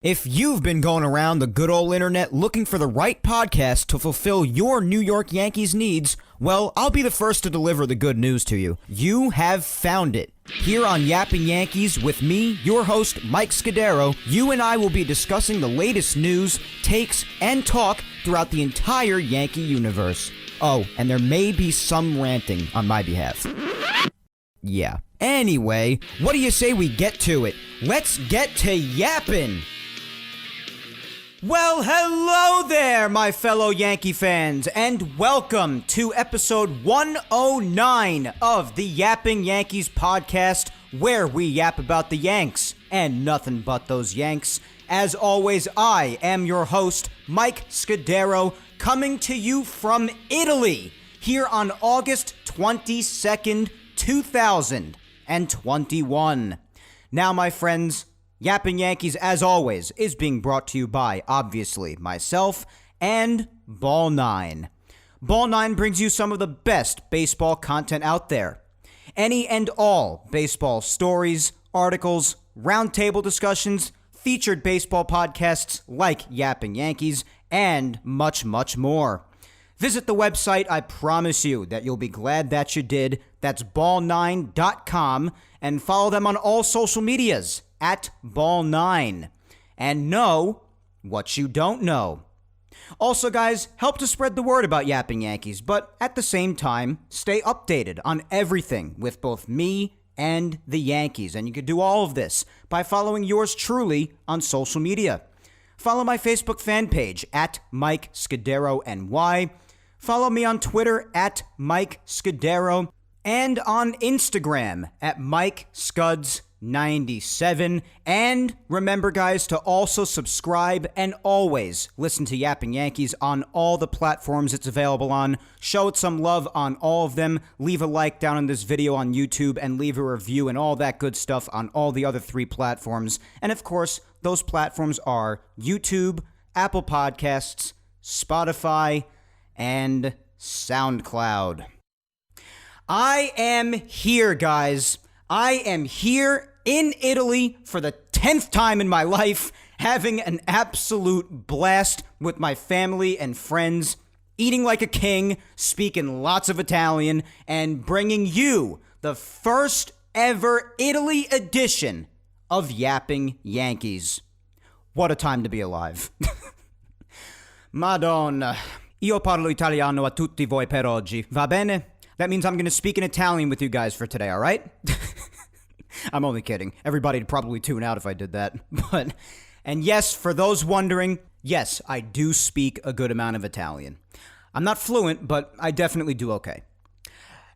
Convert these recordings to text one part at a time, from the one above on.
If you've been going around the good old internet looking for the right podcast to fulfill your New York Yankees needs, well, I'll be the first to deliver the good news to you. You have found it. Here on Yapping Yankees with me, your host, Mike Scudiero, you and I will be discussing the latest news, takes, and talk throughout the entire Yankee universe. Oh, and there may be some ranting on my behalf. Yeah. Anyway, what do you say we get to it? Let's get to yapping! Well, hello there, my fellow Yankee fans, and welcome to episode 109 of the Yapping Yankees podcast, where we yap about the Yanks, and nothing but those Yanks. As always, I am your host, Mike Scudiero, coming to you from Italy, here on August 22nd, 2021. Now, my friends, Yapping Yankees, as always, is being brought to you by, obviously, myself and Ball 9. Ball 9 brings you some of the best baseball content out there. Any and all baseball stories, articles, roundtable discussions, featured baseball podcasts like Yapping Yankees, and much, much more. Visit the website. I promise you that you'll be glad that you did. That's ball9.com, and follow them on all social medias at Ball9. And know what you don't know. Also, guys, help to spread the word about Yapping Yankees, but at the same time, stay updated on everything with both me and the Yankees. And you can do all of this by following yours truly on social media. Follow my Facebook fan page at Mike Scudiero NY. Follow me on Twitter at Mike Scudiero and on Instagram at Mike Scuds97. And remember, guys, to also subscribe and always listen to Yapping Yankees on all the platforms it's available on. Show it some love on all of them. Leave a like down on this video on YouTube and leave a review and all that good stuff on all the other three platforms. And of course, those platforms are YouTube, Apple Podcasts, Spotify, and SoundCloud. I am here, guys. I am here in Italy for the 10th time in my life, having an absolute blast with my family and friends, eating like a king, speaking lots of Italian, and bringing you the first ever Italy edition of Yapping Yankees. What a time to be alive. Madonna. Io parlo italiano a tutti voi per oggi, va bene? That means I'm going to speak in Italian with you guys for today, all right? I'm only kidding. Everybody'd probably tune out if I did that. And yes, for those wondering, yes, I do speak a good amount of Italian. I'm not fluent, but I definitely do okay.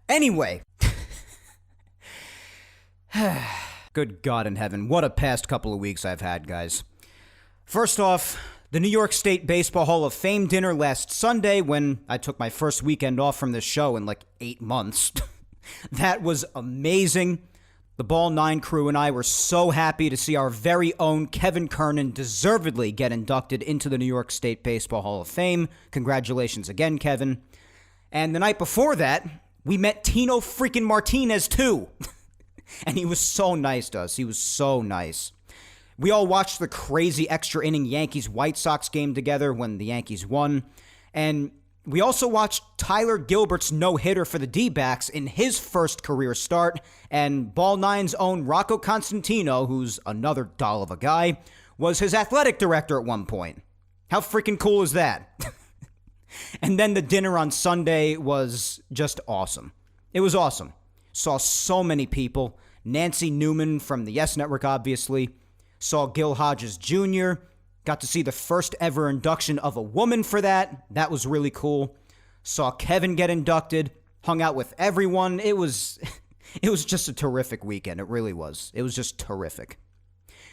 Anyway. Good God in heaven, what a past couple of weeks I've had, guys. First off, the New York State Baseball Hall of Fame dinner last Sunday when I took my first weekend off from this show in like 8 months. That was amazing. The Ball 9 crew and I were so happy to see our very own Kevin Kernan deservedly get inducted into the New York State Baseball Hall of Fame. Congratulations again, Kevin. And the night before that, we met Tino freaking Martinez too. And he was so nice to us. He was so nice. We all watched the crazy extra inning Yankees-White Sox game together when the Yankees won. And we also watched Tyler Gilbert's no-hitter for the D-backs in his first career start. And Ball 9's own Rocco Constantino, who's another doll of a guy, was his athletic director at one point. How freaking cool is that? And then the dinner on Sunday was just awesome. It was awesome. Saw so many people. Nancy Newman from the Yes Network, obviously. Saw Gil Hodges Jr., got to see the first ever induction of a woman for that. That was really cool. Saw Kevin get inducted, hung out with everyone. It was just a terrific weekend. It really was. It was just terrific.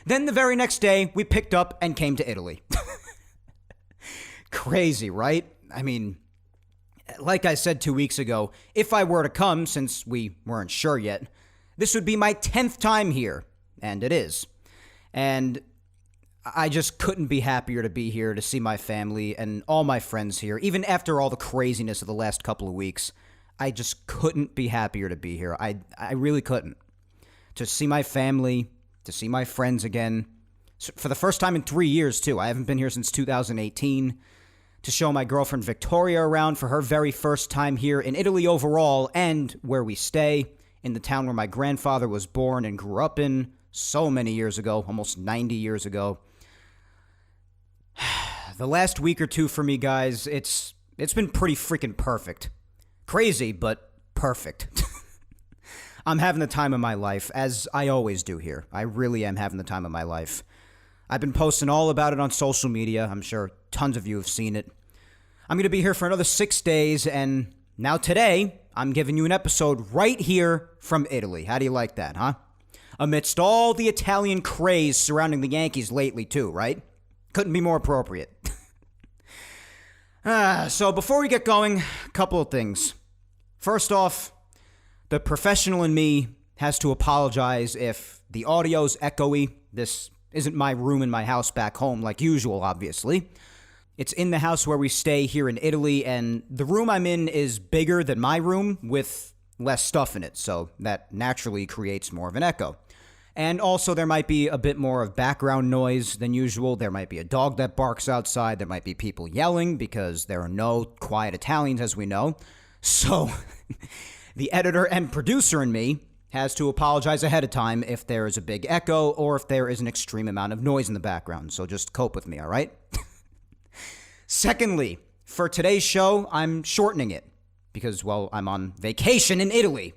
Then the very next day, we picked up and came to Italy. Crazy, right? I mean, like I said 2 weeks ago, if I were to come, since we weren't sure yet, this would be my 10th time here, and it is. And I just couldn't be happier to be here, to see my family and all my friends here. Even after all the craziness of the last couple of weeks, I just couldn't be happier to be here. I really couldn't. To see my family, to see my friends again, For the first time in 3 years, too. I haven't been here since 2018 to show my girlfriend Victoria around for her very first time here in Italy overall and where we stay, in the town where my grandfather was born and grew up in so many years ago, almost 90 years ago. The last week or two for me, guys, it's been pretty freaking perfect. Crazy, but perfect. I'm having the time of my life, as I always do here. I really am having the time of my life. I've been posting all about it on social media. I'm sure tons of you have seen it. I'm going to be here for another 6 days, and now today, I'm giving you an episode right here from Italy. How do you like that, huh? Amidst all the Italian craze surrounding the Yankees lately, too, right? Couldn't be more appropriate. So before we get going, a couple of things. First off, the professional in me has to apologize if the audio's echoey. This isn't my room in my house back home like usual, obviously. It's in the house where we stay here in Italy, and the room I'm in is bigger than my room with less stuff in it, so that naturally creates more of an echo. And also, there might be a bit more of background noise than usual. There might be a dog that barks outside. There might be people yelling because there are no quiet Italians, as we know. So, the editor and producer in me has to apologize ahead of time if there is a big echo or if there is an extreme amount of noise in the background. So just cope with me, all right? Secondly, for today's show, I'm shortening it because, well, I'm on vacation in Italy.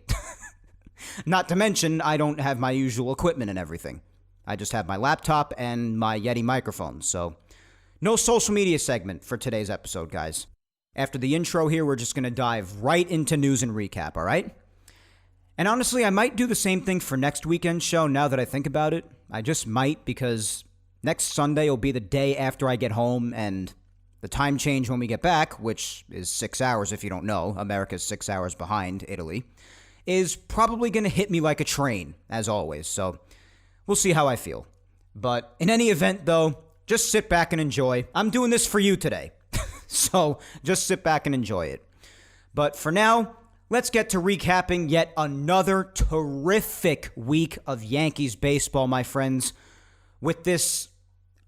Not to mention, I don't have my usual equipment and everything. I just have my laptop and my Yeti microphone, so no social media segment for today's episode, guys. After the intro here, we're just going to dive right into news and recap, all right? And honestly, I might do the same thing for next weekend's show now that I think about it. I just might, because next Sunday will be the day after I get home, and the time change when we get back, which is 6 hours if you don't know, America's 6 hours behind Italy, is probably going to hit me like a train, as always, so we'll see how I feel. But in any event, though, just sit back and enjoy. I'm doing this for you today, so just sit back and enjoy it. But for now, let's get to recapping yet another terrific week of Yankees baseball, my friends, with this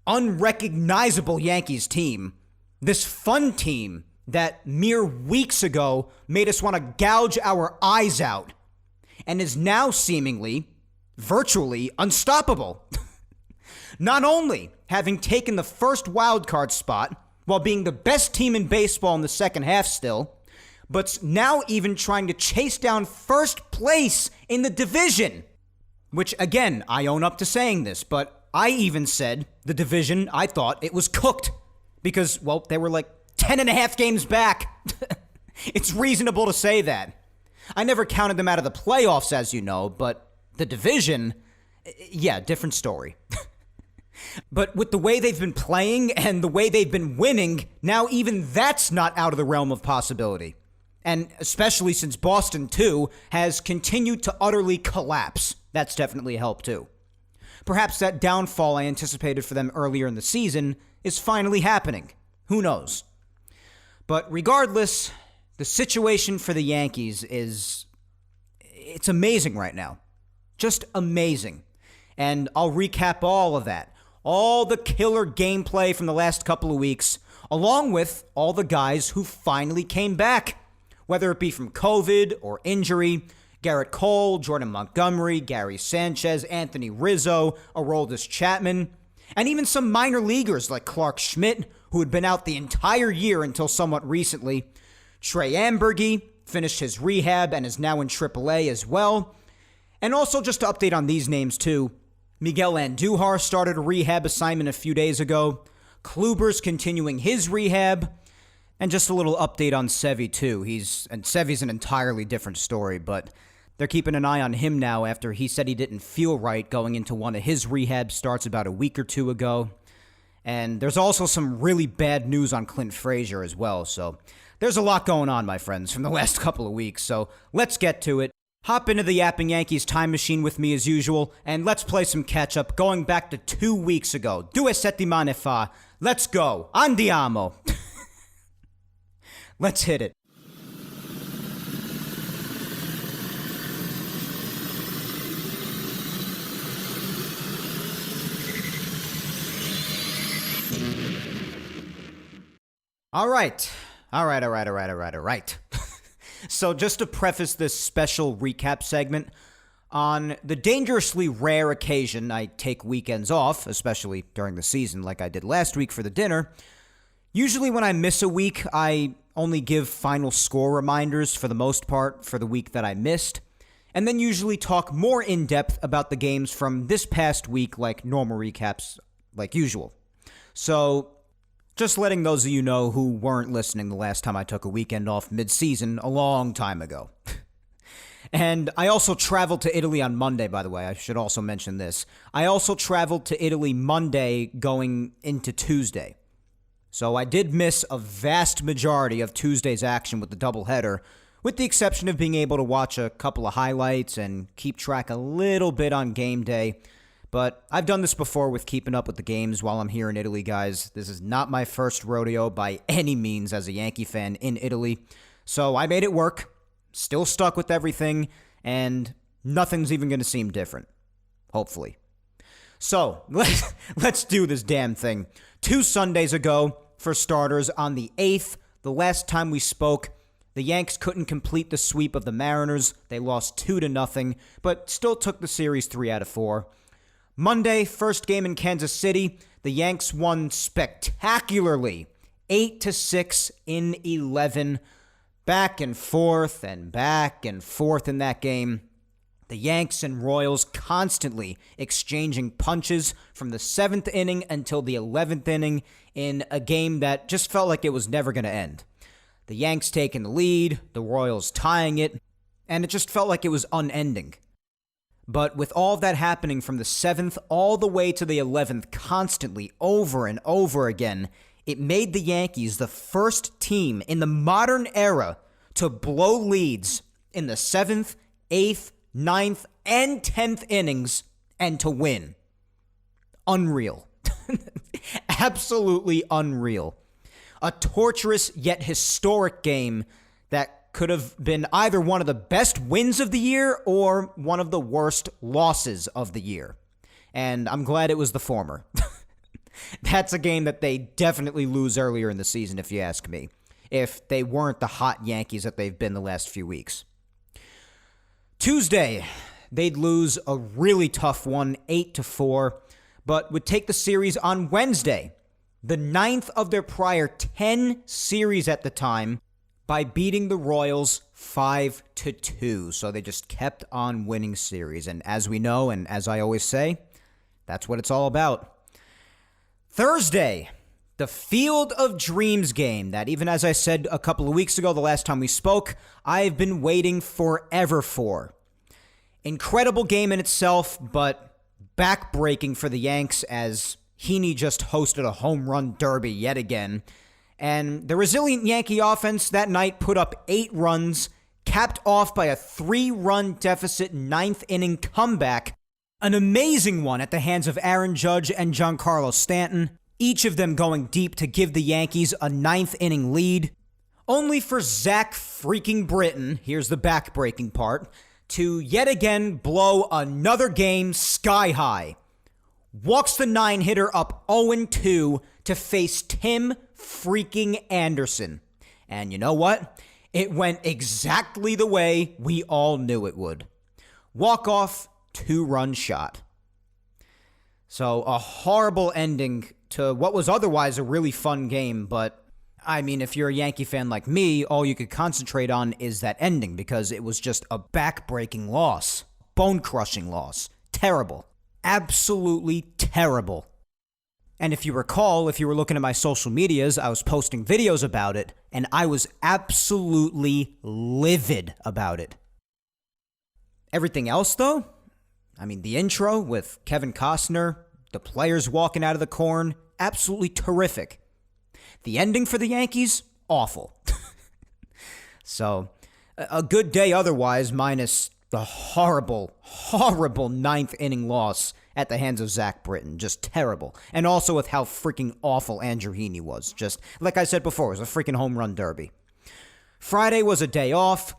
unrecognizable Yankees team, this fun team that mere weeks ago made us want to gouge our eyes out and is now seemingly, virtually unstoppable. Not only having taken the first wildcard spot while being the best team in baseball in the second half still, but now even trying to chase down first place in the division. Which, again, I own up to saying this, but I even said the division, I thought it was cooked. Because, well, they were like 10 and a half games back. It's reasonable to say that. I never counted them out of the playoffs, as you know, but the division, yeah, different story. But with the way they've been playing and the way they've been winning, now even that's not out of the realm of possibility. And especially since Boston, too, has continued to utterly collapse. That's definitely helped, too. Perhaps that downfall I anticipated for them earlier in the season is finally happening. Who knows? But regardless, the situation for the Yankees it's amazing right now. Just amazing. And I'll recap all of that. All the killer gameplay from the last couple of weeks, along with all the guys who finally came back. Whether it be from COVID or injury, Garrett Cole, Jordan Montgomery, Gary Sanchez, Anthony Rizzo, Aroldis Chapman, and even some minor leaguers like Clark Schmidt, who had been out the entire year until somewhat recently. Trey Amberge finished his rehab and is now in AAA as well. And also just to update on these names too, Miguel Andujar started a rehab assignment a few days ago. Kluber's continuing his rehab. And just a little update on Sevy too. Sevy's an entirely different story, but they're keeping an eye on him now after he said he didn't feel right going into one of his rehab starts about a week or two ago. And there's also some really bad news on Clint Fraser as well, so there's a lot going on, my friends, from the last couple of weeks, so let's get to it. Hop into the Yapping Yankees time machine with me as usual, and let's play some catch-up going back to 2 weeks ago. 2 settimane fa. Let's go. Andiamo. Let's hit it. All right. All right. So just to preface this special recap segment, on the dangerously rare occasion I take weekends off, especially during the season like I did last week for the dinner, usually when I miss a week, I only give final score reminders for the most part for the week that I missed, and then usually talk more in depth about the games from this past week like normal recaps like usual. So just letting those of you know who weren't listening the last time I took a weekend off mid-season a long time ago. And I also traveled to Italy on Monday, by the way. I should also mention this. I also traveled to Italy Monday going into Tuesday. So I did miss a vast majority of Tuesday's action with the doubleheader, with the exception of being able to watch a couple of highlights and keep track a little bit on game day. But I've done this before with keeping up with the games while I'm here in Italy, guys. This is not my first rodeo by any means as a Yankee fan in Italy. So I made it work, still stuck with everything, and nothing's even going to seem different. Hopefully. So, let's do this damn thing. 2 Sundays ago, for starters, on the 8th, the last time we spoke, the Yanks couldn't complete the sweep of the Mariners. They lost 2-0, but still took the series 3 out of 4. Monday, first game in Kansas City, the Yanks won spectacularly, 8-6 in 11. Back and forth in that game. The Yanks and Royals constantly exchanging punches from the 7th inning until the 11th inning in a game that just felt like it was never going to end. The Yanks taking the lead, the Royals tying it, and it just felt like it was unending. But with all of that happening from the 7th all the way to the 11th constantly over and over again, it made the Yankees the first team in the modern era to blow leads in the 7th, 8th, 9th, and 10th innings and to win. Unreal. Absolutely unreal. A torturous yet historic game that could have been either one of the best wins of the year or one of the worst losses of the year. And I'm glad it was the former. That's a game that they definitely lose earlier in the season, if you ask me, if they weren't the hot Yankees that they've been the last few weeks. Tuesday, they'd lose a really tough one, 8-4, but would take the series on Wednesday, the 9th of their prior 10 series at the time, by beating the Royals 5-2. So they just kept on winning series. And as we know, and as I always say, that's what it's all about. Thursday, the Field of Dreams game that, even as I said a couple of weeks ago, the last time we spoke, I've been waiting forever for. Incredible game in itself, but backbreaking for the Yanks as Heaney just hosted a home run derby yet again. And the resilient Yankee offense that night put up 8 runs, capped off by a 3-run deficit 9th inning comeback. An amazing one at the hands of Aaron Judge and Giancarlo Stanton, each of them going deep to give the Yankees a 9th inning lead. Only for Zach freaking Britton, here's the backbreaking part, to yet again blow another game sky high. Walks the 9-hitter up 0-2 to face Tim freaking Anderson. And you know what? It went exactly the way we all knew it would. Walk-off, 2-run shot. So a horrible ending to what was otherwise a really fun game, but I mean, if you're a Yankee fan like me, all you could concentrate on is that ending because it was just a back-breaking loss. Bone-crushing loss. Terrible. Absolutely terrible. And if you recall, if you were looking at my social medias, I was posting videos about it, and I was absolutely livid about it. Everything else, though? I mean, the intro with Kevin Costner, the players walking out of the corn, absolutely terrific. The ending for the Yankees, awful. So, a good day otherwise, minus the horrible 9th inning loss at the hands of Zach Britton. Just terrible. And also with how freaking awful Andrew Heaney was. Just, like I said before, it was a freaking home run derby. Friday was a day off.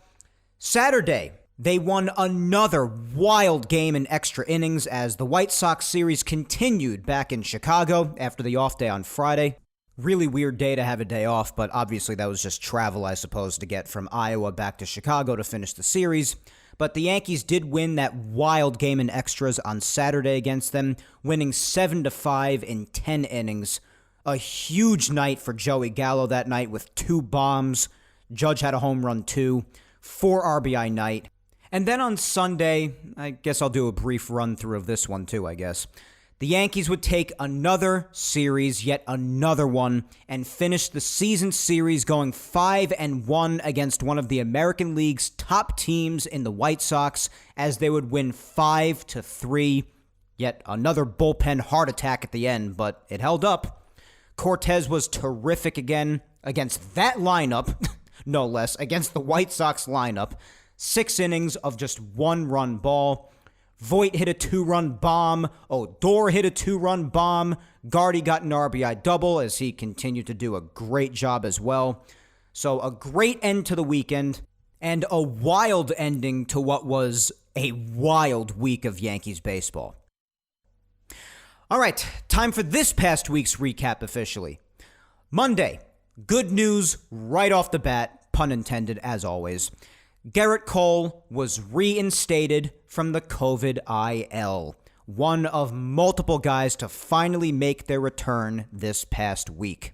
Saturday, they won another wild game in extra innings as the White Sox series continued back in Chicago after the off day on Friday. Really weird day to have a day off, but obviously that was just travel, I suppose, to get from Iowa back to Chicago to finish the series. But the Yankees did win that wild game in extras on Saturday against them, winning 7-5 in 10 innings. A huge night for Joey Gallo that night with 2 bombs. Judge had a home run too. 4 RBI night. And then on Sunday, I guess I'll do a brief run through of this one too, I guess. The Yankees would take another series, yet another one, and finish the season series going 5-1 against one of the American League's top teams in the White Sox, as they would win 5-3. Yet another bullpen heart attack at the end, but it held up. Cortez was terrific again against that lineup, no less, against the White Sox lineup. 6 innings of just 1-run ball. Voit hit a 2-run bomb. Odor hit a 2-run bomb. Gardy got an RBI double as he continued to do a great job as well. So a great end to the weekend and a wild ending to what was a wild week of Yankees baseball. All right, time for this past week's recap officially. Monday, good news right off the bat, pun intended as always. Garrett Cole was reinstated from the COVID IL, one of multiple guys to finally make their return this past week.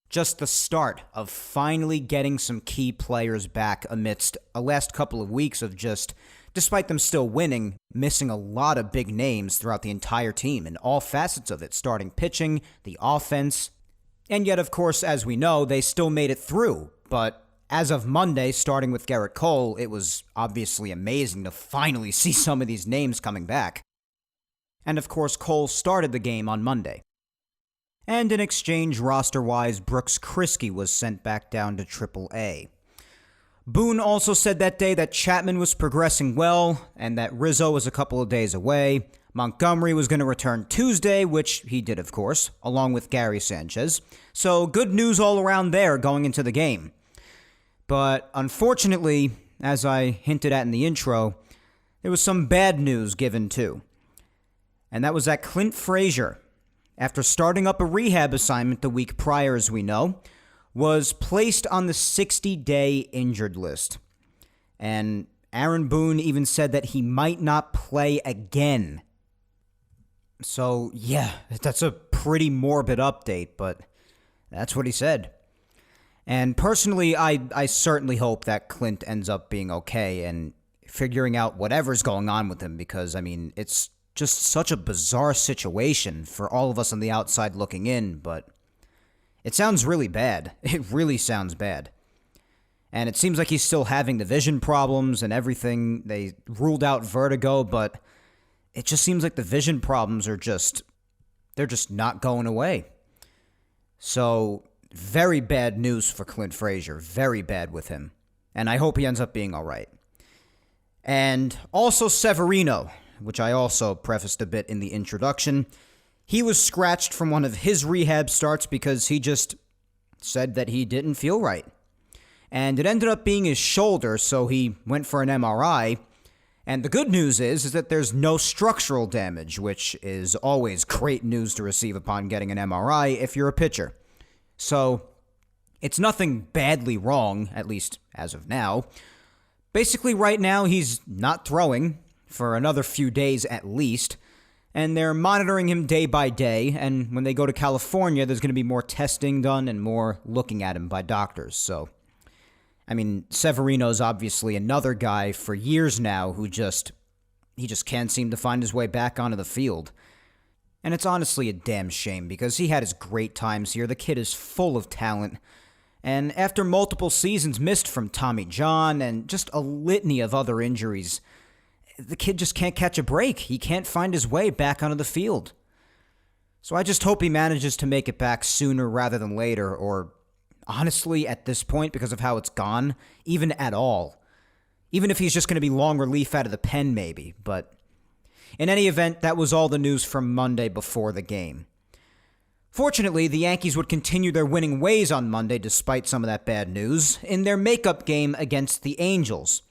Just the start of finally getting some key players back amidst a last couple of weeks of just, despite them still winning, missing a lot of big names throughout the entire team in all facets of it, starting pitching, the offense, and yet, of course, as we know, they still made it through, but as of Monday, starting with Garrett Cole, it was obviously amazing to finally see some of these names coming back. And of course, Cole started the game on Monday. And in exchange, roster-wise, Brooks Kriske was sent back down to AAA. Boone also said that day that Chapman was progressing well, and that Rizzo was a couple of days away. Montgomery was going to return Tuesday, which he did, of course, along with Gary Sanchez. So good news all around there going into the game. But unfortunately, as I hinted at in the intro, there was some bad news given too. And that was that Clint Fraser, after starting up a rehab assignment the week prior, as we know, was placed on the 60-day injured list. And Aaron Boone even said that he might not play again. So, yeah, that's a pretty morbid update, but that's what he said. And personally, I certainly hope that Clint ends up being okay and figuring out whatever's going on with him, because, I mean, it's just such a bizarre situation for all of us on the outside looking in, but it sounds really bad. It really sounds bad. And it seems like he's still having the vision problems and everything. They ruled out vertigo, but it just seems like the vision problems are they're just not going away. So very bad news for Clint Fraser. Very bad with him. And I hope he ends up being all right. And also Severino, which I also prefaced a bit in the introduction. He was scratched from one of his rehab starts because he just said that he didn't feel right. And it ended up being his shoulder, so he went for an MRI. And the good news is that there's no structural damage, which is always great news to receive upon getting an MRI if you're a pitcher. So, it's nothing badly wrong, at least as of now. Basically, right now, he's not throwing for another few days at least, and they're monitoring him day by day, and when they go to California, there's going to be more testing done and more looking at him by doctors. So, I mean, Severino's obviously another guy for years now who he just can't seem to find his way back onto the field. And it's honestly a damn shame because he had his great times here. The kid is full of talent. And after multiple seasons missed from Tommy John and just a litany of other injuries, the kid just can't catch a break. He can't find his way back onto the field. So I just hope he manages to make it back sooner rather than later, or honestly, at this point, because of how it's gone, even at all. Even if he's just going to be long relief out of the pen, maybe. But in any event, that was all the news from Monday before the game. Fortunately, the Yankees would continue their winning ways on Monday despite some of that bad news in their makeup game against the Angels.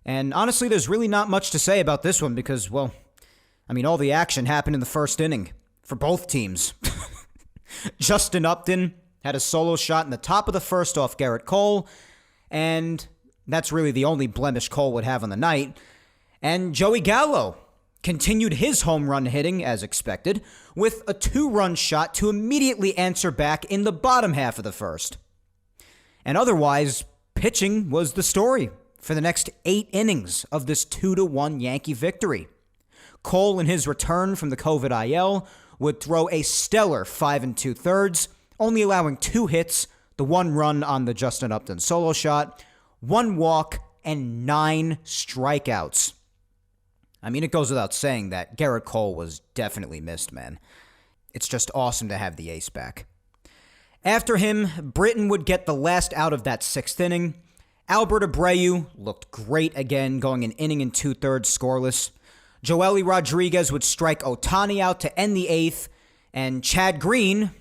And honestly, there's really not much to say about this one because, well, I mean, all the action happened in the first inning for both teams. Justin Upton had a solo shot in the top of the first off Garrett Cole, and that's really the only blemish Cole would have on the night. And Joey Gallo continued his home run hitting, as expected, with a 2-run shot to immediately answer back in the bottom half of the first. And otherwise, pitching was the story for the next 8 innings of this 2-1 Yankee victory. Cole, in his return from the COVID IL, would throw a stellar 5 2/3, only allowing 2 hits, the 1 run on the Justin Upton solo shot, 1 walk, and 9 strikeouts. I mean, it goes without saying that Garrett Cole was definitely missed, man. It's just awesome to have the ace back. After him, Britton would get the last out of that 6th inning. Albert Abreu looked great again, going an inning and 2/3 scoreless. Joely Rodriguez would strike Ohtani out to end the 8th, and Chad Green,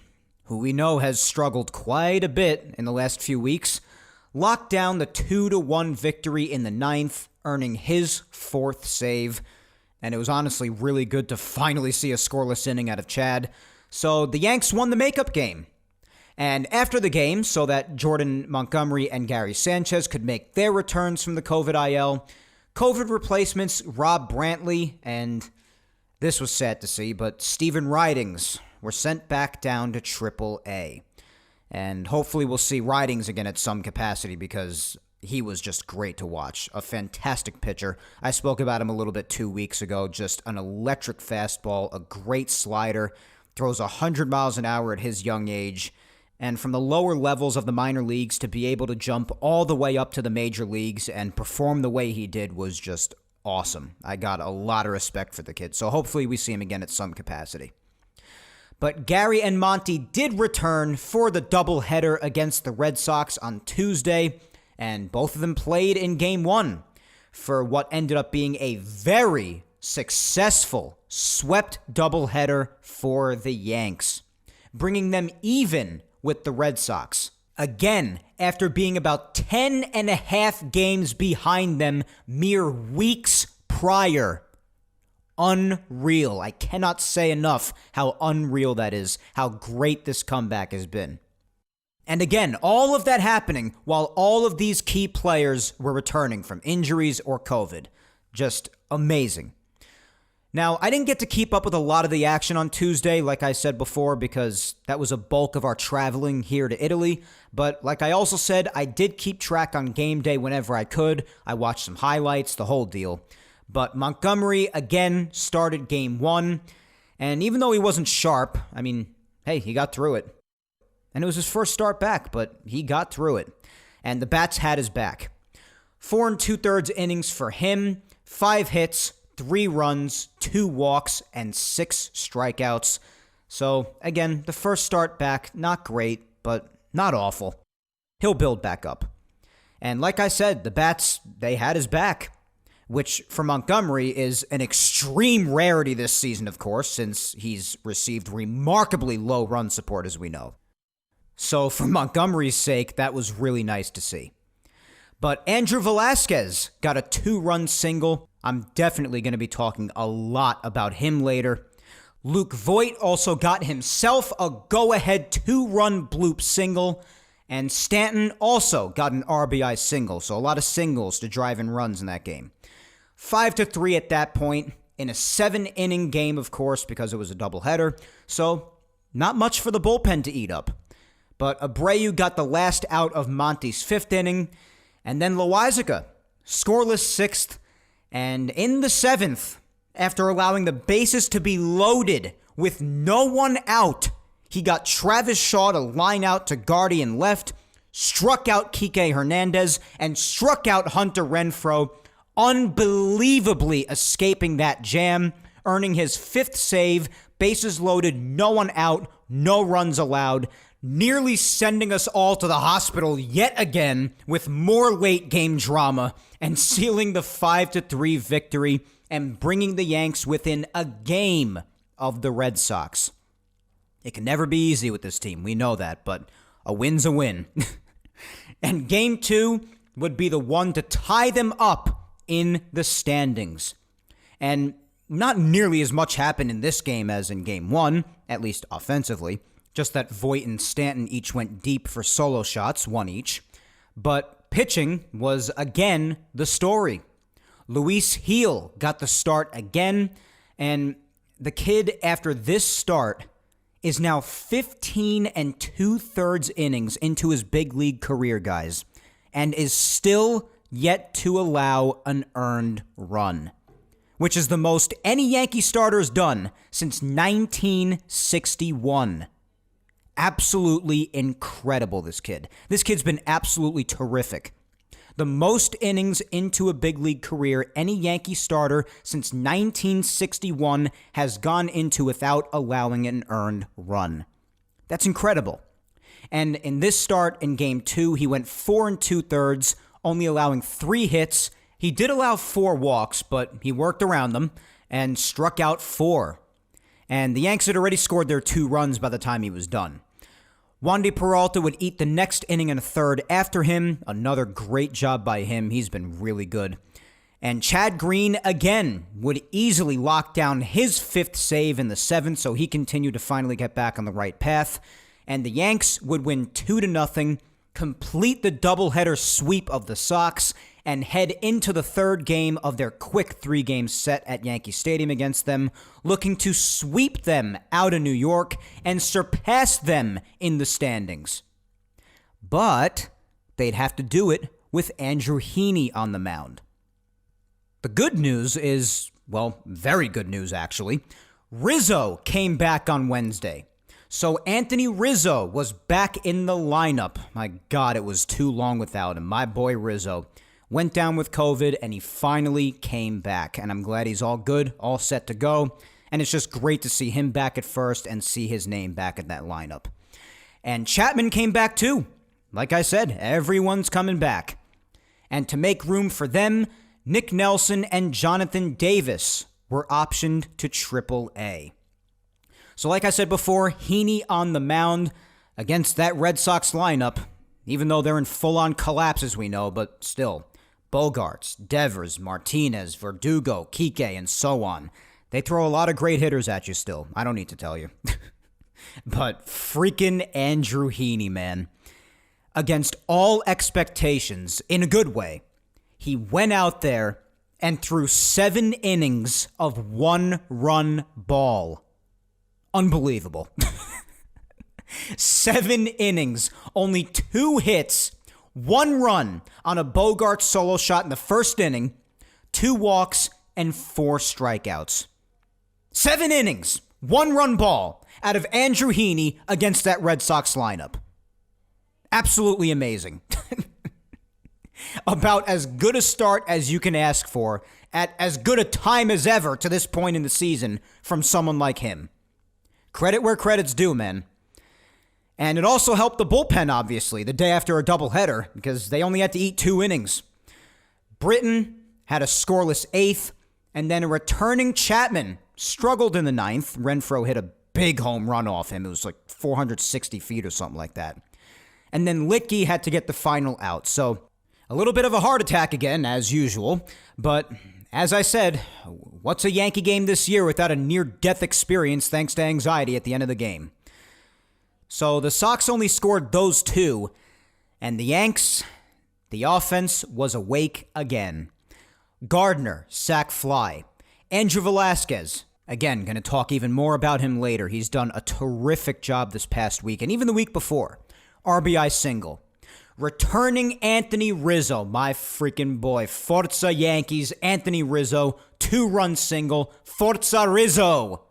who we know has struggled quite a bit in the last few weeks, locked down the 2-1 victory in the 9th, earning his 4th save. And it was honestly really good to finally see a scoreless inning out of Chad. So the Yanks won the makeup game. And after the game, so that Jordan Montgomery and Gary Sanchez could make their returns from the COVID IL, COVID replacements Rob Brantley, and this was sad to see, but Steven Ridings were sent back down to AAA. And hopefully we'll see Ridings again at some capacity because he was just great to watch. A fantastic pitcher. I spoke about him a little bit 2 weeks ago. Just an electric fastball, a great slider, throws 100 miles an hour at his young age. And from the lower levels of the minor leagues to be able to jump all the way up to the major leagues and perform the way he did was just awesome. I got a lot of respect for the kid. So hopefully we see him again at some capacity. But Gary and Monty did return for the doubleheader against the Red Sox on Tuesday, and both of them played in Game 1 for what ended up being a very successful swept doubleheader for the Yanks, bringing them even with the Red Sox. Again, after being about 10 and a half games behind them mere weeks prior. Unreal. I cannot say enough how unreal that is, how great this comeback has been. And again, all of that happening while all of these key players were returning from injuries or COVID. Just amazing. Now, I didn't get to keep up with a lot of the action on Tuesday, like I said before, because that was a bulk of our traveling here to Italy. But like I also said, I did keep track on game day whenever I could. I watched some highlights, the whole deal. But Montgomery, again, started Game 1. And even though he wasn't sharp, I mean, hey, he got through it. And it was his first start back, but he got through it. And the bats had his back. 4 2/3 innings for him, 5 hits, 3 runs, 2 walks, and 6 strikeouts. So, again, the first start back, not great, but not awful. He'll build back up. And like I said, the bats, they had his back, which for Montgomery is an extreme rarity this season, of course, since he's received remarkably low run support, as we know. So for Montgomery's sake, that was really nice to see. But Andrew Velasquez got a 2-run single. I'm definitely going to be talking a lot about him later. Luke Voit also got himself a go-ahead 2-run bloop single. And Stanton also got an RBI single, so a lot of singles to drive in runs in that game. 5-3 at that point, in a 7-inning game, of course, because it was a doubleheader. So not much for the bullpen to eat up. But Abreu got the last out of Monty's 5th inning. And then Loaisiga, scoreless 6th. And in the 7th, after allowing the bases to be loaded with no one out, he got Travis Shaw to line out to Guardian left, struck out Kike Hernandez, and struck out Hunter Renfroe, unbelievably escaping that jam, earning his 5th save, bases loaded, no one out, no runs allowed, nearly sending us all to the hospital yet again with more late game drama and sealing the 5-3 victory and bringing the Yanks within a game of the Red Sox. It can never be easy with this team, we know that, but a win's a win. And Game 2 would be the one to tie them up in the standings. And not nearly as much happened in this game as in Game 1, at least offensively. Just that Voit and Stanton each went deep for solo shots, one each. But pitching was again the story. Luis Heel got the start again, and the kid, after this start, is now 15 2/3 innings into his big league career, guys, and is still yet to allow an earned run, which is the most any Yankee starter has done since 1961. Absolutely incredible, this kid. This kid's been absolutely terrific. The most innings into a big league career any Yankee starter since 1961 has gone into without allowing an earned run. That's incredible. And in this start in Game 2, he went 4 2/3, only allowing 3 hits. He did allow 4 walks, but he worked around them and struck out 4. And the Yanks had already scored their 2 runs by the time he was done. Wandy Peralta would eat the next inning and a third after him. Another great job by him. He's been really good. And Chad Green, again, would easily lock down his 5th save in the 7th, so he continued to finally get back on the right path. And the Yanks would win 2-0, complete the doubleheader sweep of the Sox, and head into the 3rd game of their quick 3-game set at Yankee Stadium against them, looking to sweep them out of New York and surpass them in the standings. But they'd have to do it with Andrew Heaney on the mound. The good news is, well, very good news actually. Rizzo came back on Wednesday. So Anthony Rizzo was back in the lineup. My God, it was too long without him. My boy Rizzo went down with COVID, and he finally came back. And I'm glad he's all good, all set to go. And it's just great to see him back at first and see his name back in that lineup. And Chapman came back too. Like I said, everyone's coming back. And to make room for them, Nick Nelson and Jonathan Davis were optioned to Triple-A. So like I said before, Heaney on the mound against that Red Sox lineup, even though they're in full-on collapse, as we know, but still. Bogarts, Devers, Martinez, Verdugo, Kike, and so on. They throw a lot of great hitters at you still. I don't need to tell you. But freaking Andrew Heaney, man. Against all expectations, in a good way, he went out there and threw 7 innings of 1-run ball. Unbelievable. 7 innings, only 2 hits, 1 run on a Bogart solo shot in the first inning, 2 walks, and 4 strikeouts. 7 innings, 1-run ball out of Andrew Heaney against that Red Sox lineup. Absolutely amazing. About as good a start as you can ask for at as good a time as ever to this point in the season from someone like him. Credit where credit's due, man. And it also helped the bullpen, obviously, the day after a doubleheader, because they only had to eat 2 innings. Britton had a scoreless 8th, and then a returning Chapman struggled in the 9th. Renfroe hit a big home run off him. It was like 460 feet or something like that. And then Litke had to get the final out. So a little bit of a heart attack again, as usual. But as I said, what's a Yankee game this year without a near-death experience thanks to anxiety at the end of the game? So the Sox only scored those 2, and the Yanks, the offense was awake again. Gardner, sac fly. Andrew Velasquez, again, going to talk even more about him later. He's done a terrific job this past week, and even the week before. RBI single. Returning Anthony Rizzo, my freaking boy. Forza Yankees, Anthony Rizzo, 2-run single. Forza Rizzo.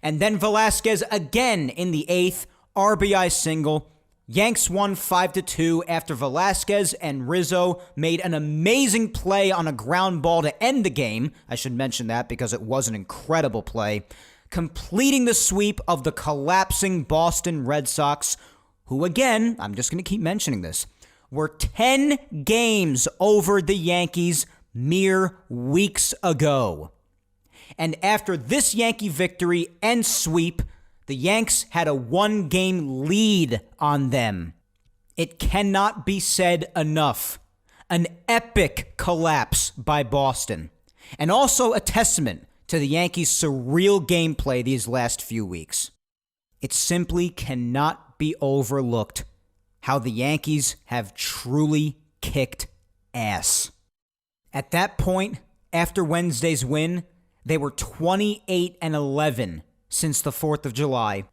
And then Velasquez again in the 8th. RBI single. Yanks won 5-2 after Velasquez and Rizzo made an amazing play on a ground ball to end the game. I should mention that because it was an incredible play. Completing the sweep of the collapsing Boston Red Sox, who again, I'm just going to keep mentioning this, were 10 games over the Yankees mere weeks ago. And after this Yankee victory and sweep, the Yanks had a 1-game lead on them. It cannot be said enough. An epic collapse by Boston. And also a testament to the Yankees' surreal gameplay these last few weeks. It simply cannot be overlooked how the Yankees have truly kicked ass. At that point, after Wednesday's win, they were 28-11 since the 4th of July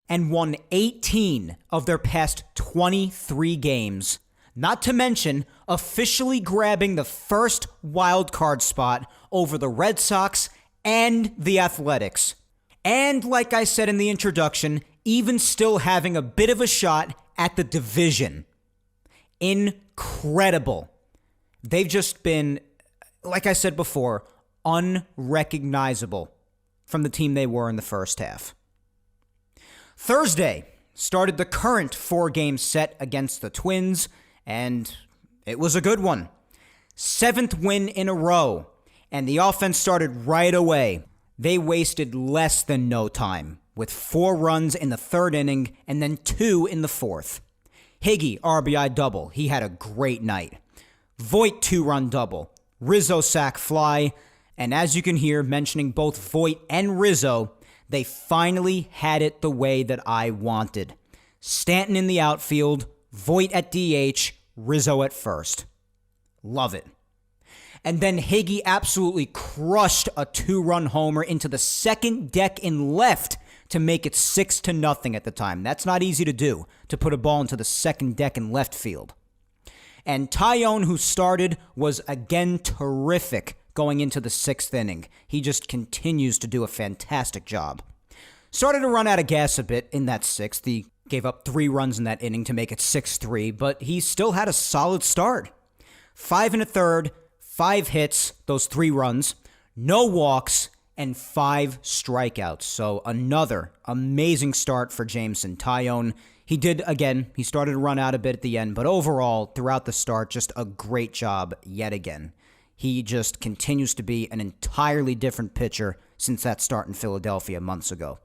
and won 18 of their past 23 games, not to mention officially grabbing the first wild card spot over the Red Sox and the Athletics. And like I said in the introduction, even still having a bit of a shot at the division. Incredible. They've just been, like I said before, unrecognizable from the team they were in the first half. Thursday started the current 4-game set against the Twins, and it was a good one. 7th win in a row, and the offense started right away. They wasted less than no time, with 4 runs in the 3rd inning and then 2 in the 4th. Higgy, RBI double. He had a great night. Voit, 2-run double. Rizzo, sac fly. And as you can hear, mentioning both Voit and Rizzo, they finally had it the way that I wanted. Stanton in the outfield, Voit at DH, Rizzo at first. Love it. And then Higgy absolutely crushed a 2-run homer into the second deck in left to make it 6-0 at the time. That's not easy to do, to put a ball into the second deck in left field. And Taillon, who started, was again terrific going into the 6th inning. He just continues to do a fantastic job. Started to run out of gas a bit in that 6th. He gave up 3 runs in that inning to make it 6-3, but he still had a solid start. 5 1/3, 5 hits, those 3 runs, no walks, and 5 strikeouts. So another amazing start for Jameson Taillon. He did, again, he started to run out a bit at the end, but overall, throughout the start, just a great job yet again. He just continues to be an entirely different pitcher since that start in Philadelphia months ago.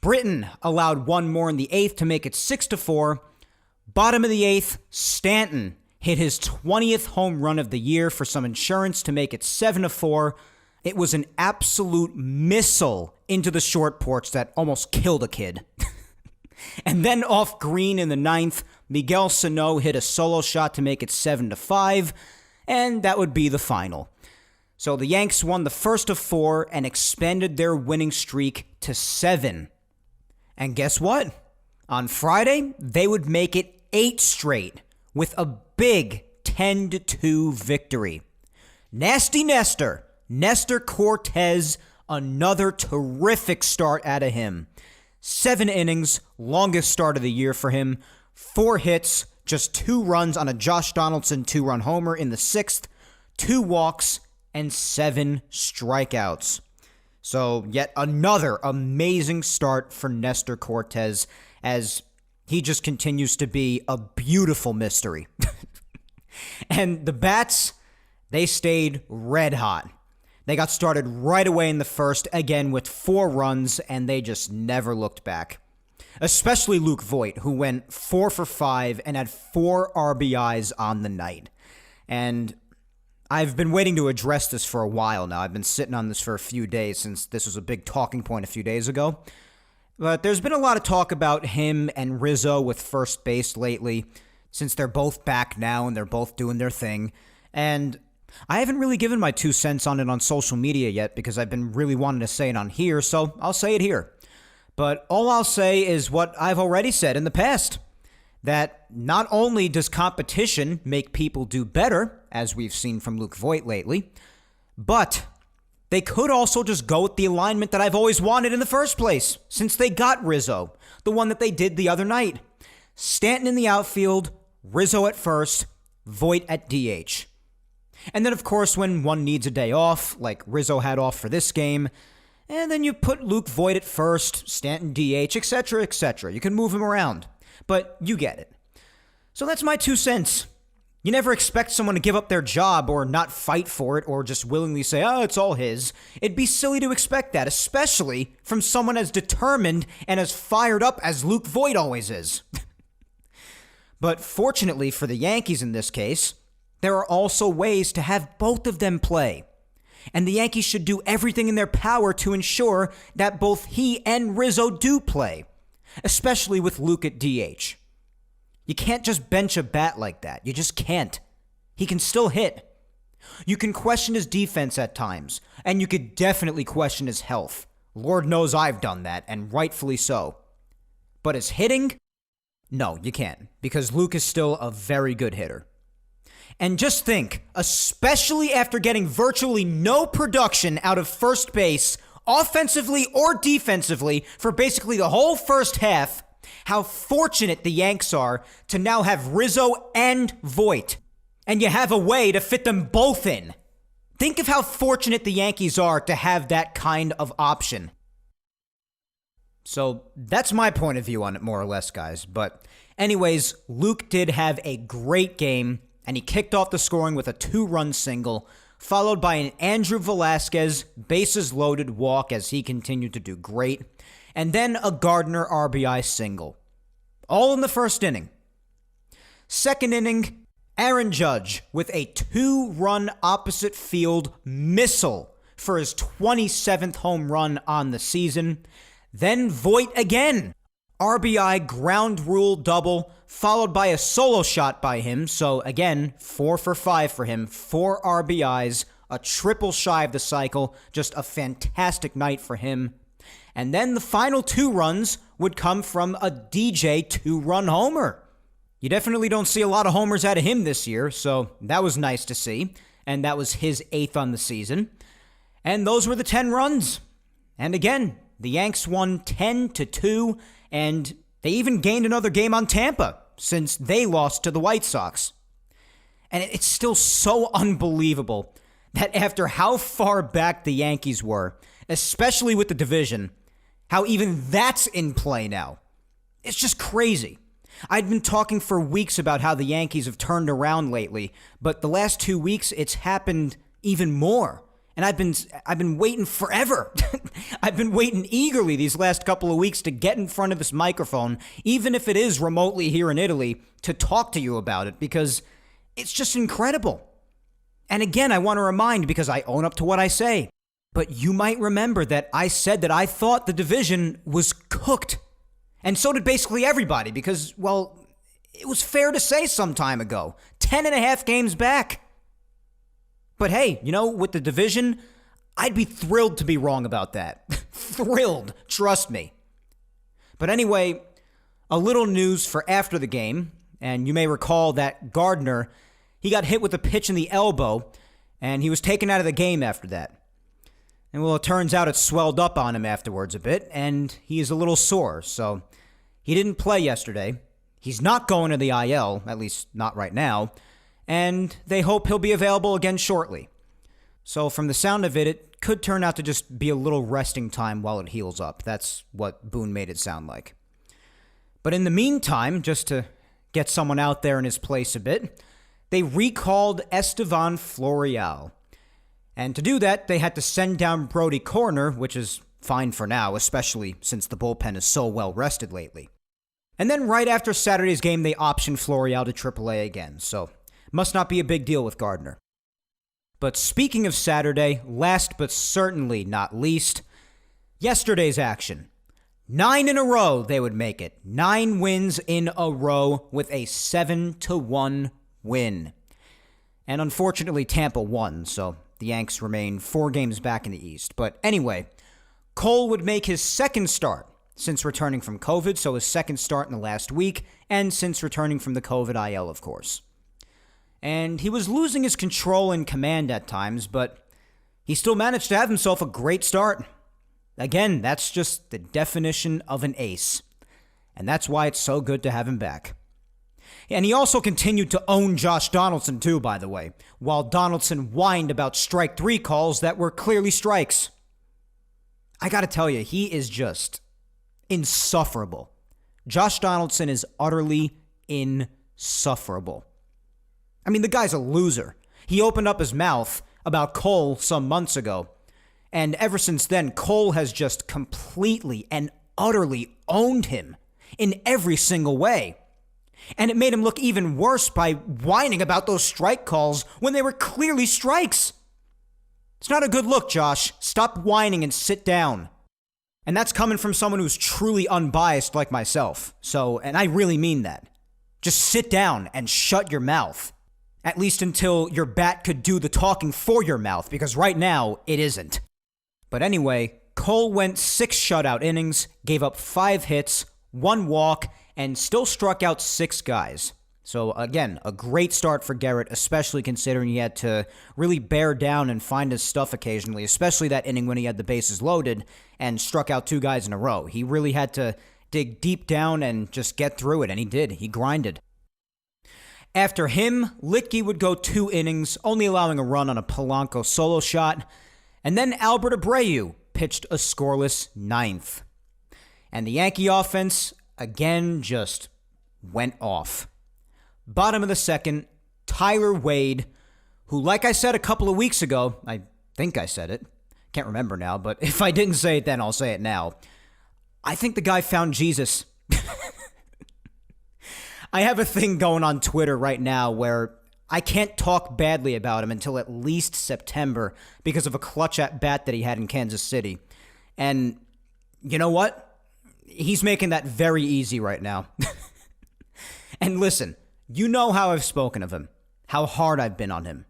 Britton allowed 1 more in the 8th to make it 6-4. Bottom of the 8th, Stanton hit his 20th home run of the year for some insurance to make it 7-4. It was an absolute missile into the short porch that almost killed a kid. And then off green in the 9th, Miguel Sano hit a solo shot to make it 7-5, and that would be the final. So the Yanks won the first of 4 and expanded their winning streak to 7. And guess what? On Friday, they would make it 8 straight with a big 10-2 victory. Nasty Nestor Cortez, another terrific start out of him. 7 innings, longest start of the year for him. 4 hits, just 2 runs on a Josh Donaldson 2-run homer in the 6th, 2 walks, and 7 strikeouts. So yet another amazing start for Nestor Cortez as he just continues to be a beautiful mystery. And the bats, they stayed red hot. They got started right away in the first, again with 4 runs, and they just never looked back. Especially Luke Voit, who went 4 for 5 and had 4 RBIs on the night. And I've been waiting to address this for a while now. I've been sitting on this for a few days since this was a big talking point a few days ago. But there's been a lot of talk about him and Rizzo with first base lately, since they're both back now and they're both doing their thing. And I haven't really given my 2 cents on it on social media yet because I've been really wanting to say it on here, so I'll say it here. But all I'll say is what I've already said in the past, that not only does competition make people do better, as we've seen from Luke Voit lately, but they could also just go with the alignment that I've always wanted in the first place, since they got Rizzo, the one that they did the other night. Stanton in the outfield, Rizzo at first, Voit at DH. And then, of course, when one needs a day off, like Rizzo had off for this game, and then you put Luke Voit at first, Stanton DH, etc., etc. You can move him around, but you get it. So that's my 2 cents. You never expect someone to give up their job or not fight for it or just willingly say, oh, it's all his. It'd be silly to expect that, especially from someone as determined and as fired up as Luke Voit always is. But fortunately for the Yankees in this case, there are also ways to have both of them play. And the Yankees should do everything in their power to ensure that both he and Rizzo do play, especially with Luke at DH. You can't just bench a bat like that. You just can't. He can still hit. You can question his defense at times, and you could definitely question his health. Lord knows I've done that, and rightfully so. But his hitting? No, you can't, because Luke is still a very good hitter. And just think, especially after getting virtually no production out of first base, offensively or defensively, for basically the whole first half, how fortunate the Yanks are to now have Rizzo and Voit. And you have a way to fit them both in. Think of how fortunate the Yankees are to have that kind of option. So that's my point of view on it, more or less, guys. But anyways, Luke did have a great game, and he kicked off the scoring with a 2-run single, followed by an Andrew Velasquez bases-loaded walk as he continued to do great, and then a Gardner RBI single. All in the first inning. Second inning, Aaron Judge with a 2-run opposite field missile for his 27th home run on the season. Then Voit again. RBI ground rule double, followed by a solo shot by him. So again, 4 for 5 for him. 4 RBIs, a triple shy of the cycle. Just a fantastic night for him. And then the final 2 runs would come from a DJ 2-run homer. You definitely don't see a lot of homers out of him this year, so that was nice to see. And that was his 8th on the season. And those were the 10 runs. And again, the Yanks won 10-2, and they even gained another game on Tampa since they lost to the White Sox. And it's still so unbelievable that after how far back the Yankees were, especially with the division, how even that's in play now. It's just crazy. I'd been talking for weeks about how the Yankees have turned around lately, but the last 2 weeks it's happened even more. And I've been waiting forever. I've been waiting eagerly these last couple of weeks to get in front of this microphone, even if it is remotely here in Italy, to talk to you about it, because it's just incredible. And again, I want to remind, because I own up to what I say, but you might remember that I said that I thought the division was cooked. And so did basically everybody, because, well, it was fair to say some time ago. 10.5 games back. But hey, you know, with the division, I'd be thrilled to be wrong about that. Thrilled, trust me. But anyway, a little news for after the game, and you may recall that Gardner, he got hit with a pitch in the elbow, and he was taken out of the game after that. And well, it turns out it swelled up on him afterwards a bit, and he is a little sore, so he didn't play yesterday. He's not going to the IL, at least not right now, and they hope he'll be available again shortly. So from the sound of it, it could turn out to just be a little resting time while it heals up. That's what Boone made it sound like. But in the meantime, just to get someone out there in his place a bit, they recalled Estevan Florial. And to do that, they had to send down Brody Corner, which is fine for now, especially since the bullpen is so well rested lately. And then right after Saturday's game, they optioned Florial to AAA again, so must not be a big deal with Gardner. But speaking of Saturday, last but certainly not least, yesterday's action. 9 in a row they would make it. 9 wins in a row with a 7-1 win. And unfortunately, Tampa won, so the Yanks remain 4 games back in the East. But anyway, Cole would make his second start since returning from COVID, so his second start in the last week, and since returning from the COVID IL, of course. And he was losing his control and command at times, but he still managed to have himself a great start. Again, that's just the definition of an ace. And that's why it's so good to have him back. And he also continued to own Josh Donaldson too, by the way, while Donaldson whined about strike 3 calls that were clearly strikes. I gotta tell you, he is just insufferable. Josh Donaldson is utterly insufferable. I mean, the guy's a loser. He opened up his mouth about Cole some months ago, and ever since then, Cole has just completely and utterly owned him in every single way. And it made him look even worse by whining about those strike calls when they were clearly strikes. It's not a good look, Josh. Stop whining and sit down. And that's coming from someone who's truly unbiased like myself. And I really mean that. Just sit down and shut your mouth. At least until your bat could do the talking for your mouth, because right now, it isn't. But anyway, Cole went 6 shutout innings, gave up 5 hits, 1 walk, and still struck out 6 guys. So again, a great start for Garrett, especially considering he had to really bear down and find his stuff occasionally, especially that inning when he had the bases loaded and struck out 2 guys in a row. He really had to dig deep down and just get through it, and he did. He grinded. After him, Litke would go 2 innings, only allowing a run on a Polanco solo shot, and then Albert Abreu pitched a scoreless 9th. And the Yankee offense, again, just went off. Bottom of the 2nd, Tyler Wade, who, like I said a couple of weeks ago, I think I said it, can't remember now, but if I didn't say it then, I'll say it now. I think the guy found Jesus. I have a thing going on Twitter right now where I can't talk badly about him until at least September because of a clutch at bat that he had in Kansas City. And you know what? He's making that very easy right now. And listen, you know how I've spoken of him, how hard I've been on him.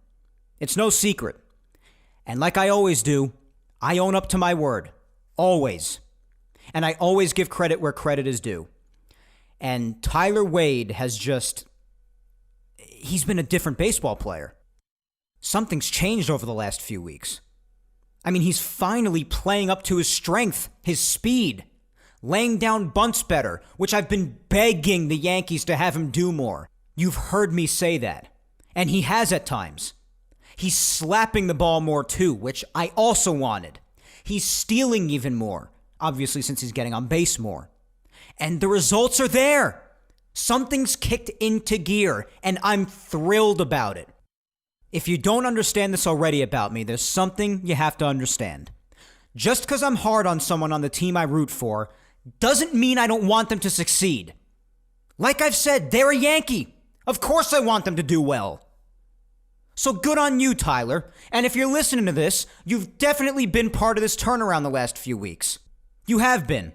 It's no secret. And like I always do, I own up to my word. Always. And I always give credit where credit is due. And Tyler Wade he's been a different baseball player. Something's changed over the last few weeks. I mean, he's finally playing up to his strength, his speed, laying down bunts better, which I've been begging the Yankees to have him do more. You've heard me say that. And he has at times. He's slapping the ball more too, which I also wanted. He's stealing even more, obviously since he's getting on base more. And the results are there. Something's kicked into gear, and I'm thrilled about it. If you don't understand this already about me, there's something you have to understand. Just because I'm hard on someone on the team I root for doesn't mean I don't want them to succeed. Like I've said, they're a Yankee. Of course I want them to do well. So good on you, Tyler. And if you're listening to this, you've definitely been part of this turnaround the last few weeks. You have been.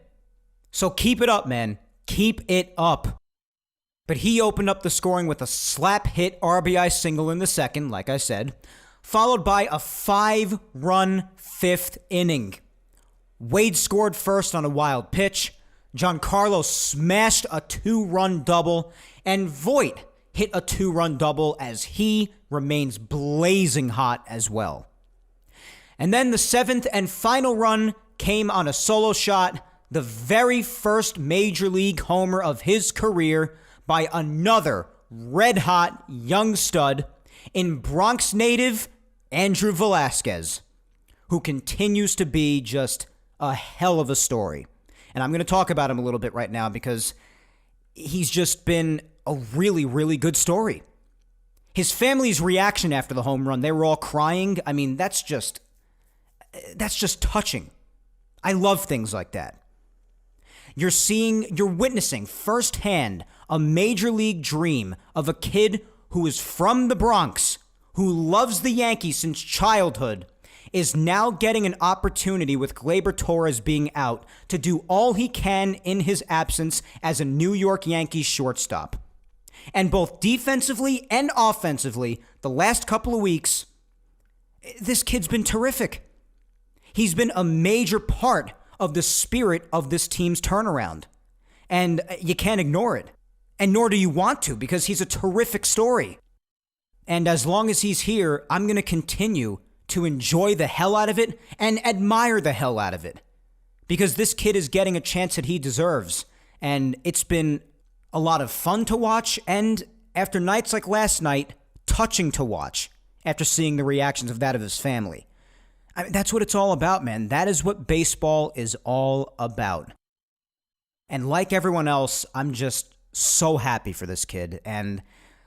So keep it up, man. Keep it up. But he opened up the scoring with a slap hit RBI single in the 2nd, like I said, followed by a 5-run 5th inning. Wade scored first on a wild pitch. Giancarlo smashed a 2-run double, and Voit hit a 2-run double as he remains blazing hot as well. And then the 7th and final run came on a solo shot, the very first major league homer of his career by another red-hot young stud in Bronx native Andrew Velasquez, who continues to be just a hell of a story. And I'm going to talk about him a little bit right now because he's just been a really, really good story. His family's reaction after the home run, they were all crying. I mean, that's just touching. I love things like that. You're witnessing firsthand a major league dream of a kid who is from the Bronx, who loves the Yankees since childhood, is now getting an opportunity with Gleyber Torres being out to do all he can in his absence as a New York Yankees shortstop. And both defensively and offensively, the last couple of weeks, this kid's been terrific. He's been a major part of the spirit of this team's turnaround. And you can't ignore it. And nor do you want to, because he's a terrific story. And as long as he's here, I'm going to continue to enjoy the hell out of it and admire the hell out of it. Because this kid is getting a chance that he deserves. And it's been a lot of fun to watch, and after nights like last night, touching to watch after seeing the reactions of his family. I mean, that's what it's all about, man. That is what baseball is all about. And like everyone else, I'm just so happy for this kid. And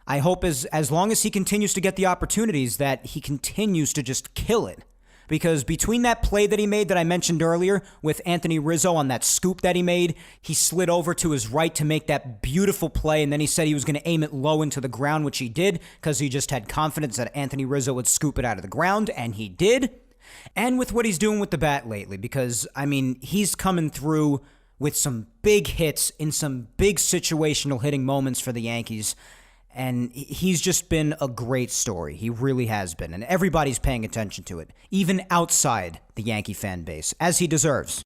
I hope as long as he continues to get the opportunities that he continues to just kill it. Because between that play that he made that I mentioned earlier with Anthony Rizzo on that scoop that he made, he slid over to his right to make that beautiful play, and then he said he was going to aim it low into the ground, which he did because he just had confidence that Anthony Rizzo would scoop it out of the ground, and he did. And with what he's doing with the bat lately, because, I mean, he's coming through with some big hits in some big situational hitting moments for the Yankees. And he's just been a great story. He really has been. And everybody's paying attention to it, even outside the Yankee fan base, as he deserves.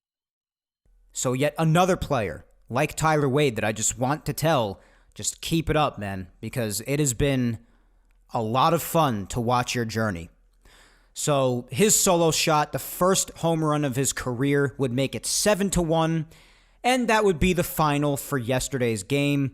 So yet another player, like Tyler Wade, that I just want to tell, just keep it up, man, because it has been a lot of fun to watch your journey. So his solo shot, the first home run of his career, would make it 7-1, and that would be the final for yesterday's game.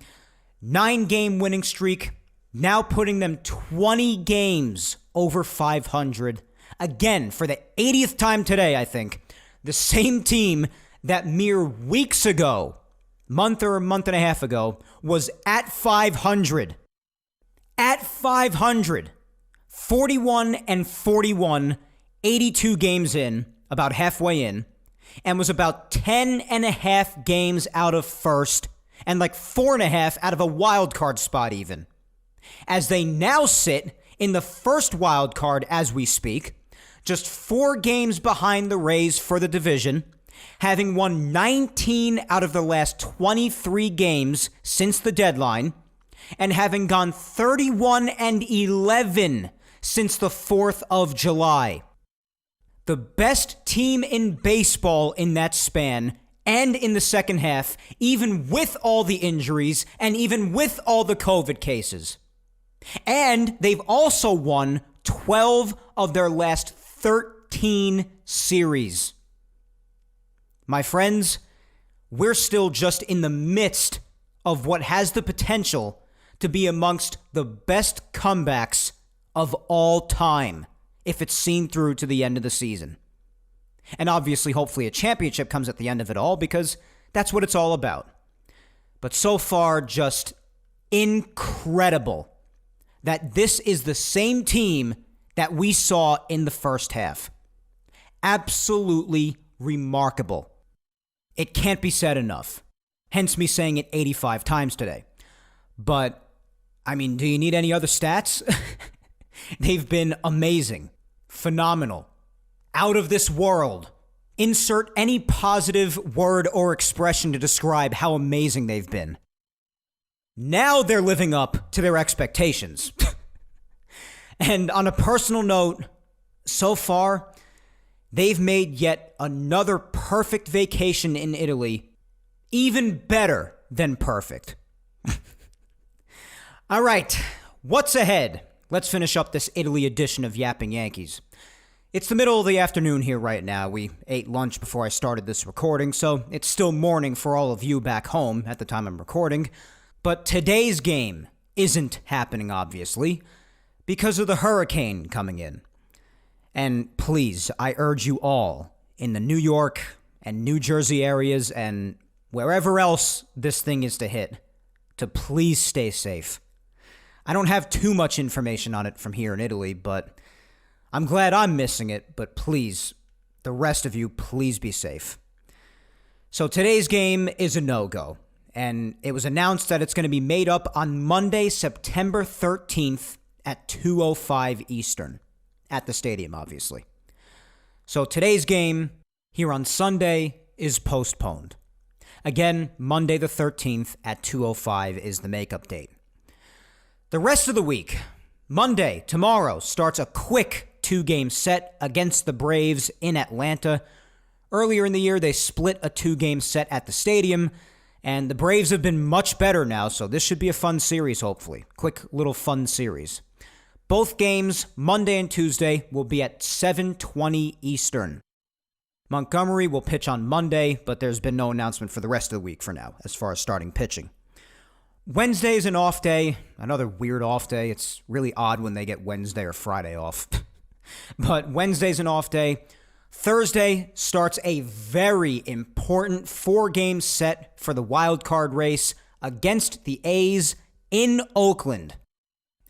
9-game winning streak, now putting them 20 games over 500. Again, for the 80th time today, I think, the same team that mere weeks ago, month or a month and a half ago, was at 500. At 500. 41-41, 82 games in, about halfway in, and was about 10.5 games out of first, and like 4.5 out of a wild card spot even. As they now sit in the first wild card as we speak, just 4 games behind the Rays for the division, having won 19 out of the last 23 games since the deadline, and having gone 31-11 since the 4th of July. The best team in baseball in that span, and in the second half, even with all the injuries and even with all the COVID cases. And they've also won 12 of their last 13 series. My friends, we're still just in the midst of what has the potential to be amongst the best comebacks of all time if it's seen through to the end of the season. And obviously, hopefully, a championship comes at the end of it all because that's what it's all about. But so far, just incredible that this is the same team that we saw in the first half. Absolutely remarkable. It can't be said enough. Hence me saying it 85 times today. But, I mean, do you need any other stats? They've been amazing, phenomenal, out of this world. Insert any positive word or expression to describe how amazing they've been. Now they're living up to their expectations. And on a personal note, so far, they've made yet another perfect vacation in Italy even better than perfect. All right, what's ahead? Let's finish up this Italy edition of Yapping Yankees. It's the middle of the afternoon here right now. We ate lunch before I started this recording, so it's still morning for all of you back home at the time I'm recording. But today's game isn't happening, obviously, because of the hurricane coming in. And please, I urge you all in the New York and New Jersey areas and wherever else this thing is to hit, to please stay safe. I don't have too much information on it from here in Italy, but I'm glad I'm missing it. But please, the rest of you, please be safe. So today's game is a no-go, and it was announced that it's going to be made up on Monday, September 13th at 2:05 Eastern, at the stadium, obviously. So today's game here on Sunday is postponed. Again, Monday the 13th at 2:05 is the makeup date. The rest of the week, Monday, tomorrow, starts a quick 2-game set against the Braves in Atlanta. Earlier in the year, they split a 2-game set at the stadium, and the Braves have been much better now, so this should be a fun series, hopefully. Quick little fun series. Both games, Monday and Tuesday, will be at 7:20 Eastern. Montgomery will pitch on Monday, but there's been no announcement for the rest of the week for now, as far as starting pitching. Wednesday is an off day, another weird off day. It's really odd when they get Wednesday or Friday off. But Wednesday's an off day. Thursday starts a very important 4-game set for the wild card race against the A's in Oakland.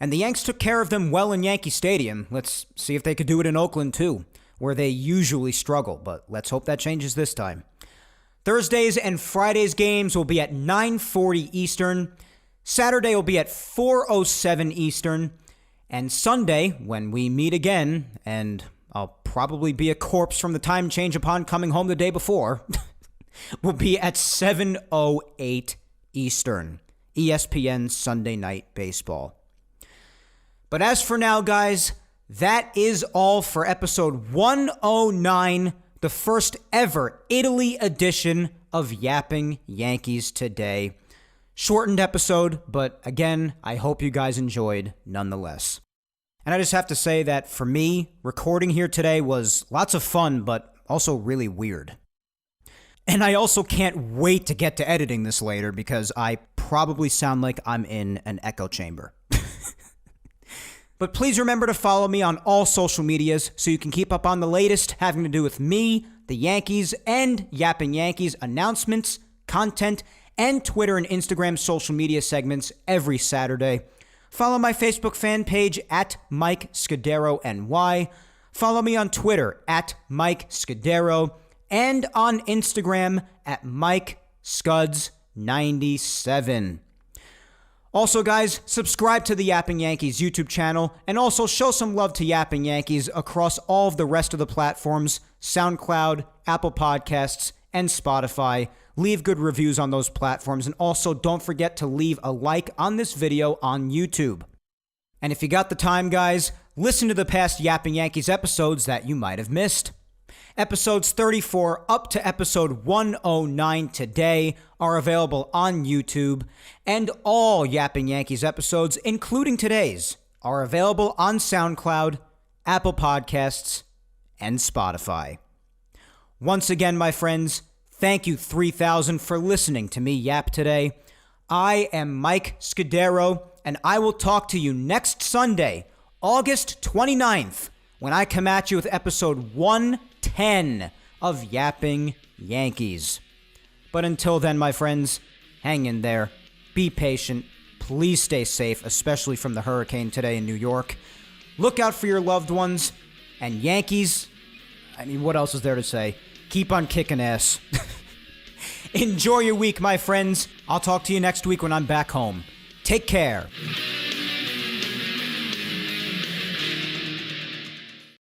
And the Yanks took care of them well in Yankee Stadium. Let's see if they could do it in Oakland too, where they usually struggle, but let's hope that changes this time. Thursdays and Fridays games will be at 9:40 Eastern. Saturday will be at 4:07 Eastern. And Sunday, when we meet again, and I'll probably be a corpse from the time change upon coming home the day before, will be at 7:08 Eastern, ESPN Sunday Night Baseball. But as for now, guys, that is all for episode 109, the first ever Italy edition of Yapping Yankees today. Shortened episode, but again, I hope you guys enjoyed nonetheless. And I just have to say that for me, recording here today was lots of fun, but also really weird. And I also can't wait to get to editing this later because I probably sound like I'm in an echo chamber. But please remember to follow me on all social medias so you can keep up on the latest having to do with me, the Yankees, and Yapping Yankees announcements, content, and Twitter and Instagram social media segments every Saturday. Follow my Facebook fan page at Mike Scudiero NY. Follow me on Twitter at Mike Scudiero and on Instagram at Mike Scuds97. Also, guys, subscribe to the Yapping Yankees YouTube channel and also show some love to Yapping Yankees across all of the rest of the platforms, SoundCloud, Apple Podcasts, and Spotify. Leave good reviews on those platforms, and also don't forget to leave a like on this video on YouTube. And if you got the time, guys, listen to the past Yapping Yankees episodes that you might have missed. Episodes 34 up to episode 109 today are available on YouTube, and all Yapping Yankees episodes, including today's, are available on SoundCloud, Apple Podcasts, and Spotify. Once again, my friends, thank you 3,000 for listening to me yap today. I am Mike Scudiero, and I will talk to you next Sunday, August 29th, when I come at you with episode 110 of Yapping Yankees. But until then, my friends, hang in there. Be patient. Please stay safe, especially from the hurricane today in New York. Look out for your loved ones. And Yankees, I mean, what else is there to say? Keep on kicking ass. Enjoy your week, my friends. I'll talk to you next week when I'm back home. Take care.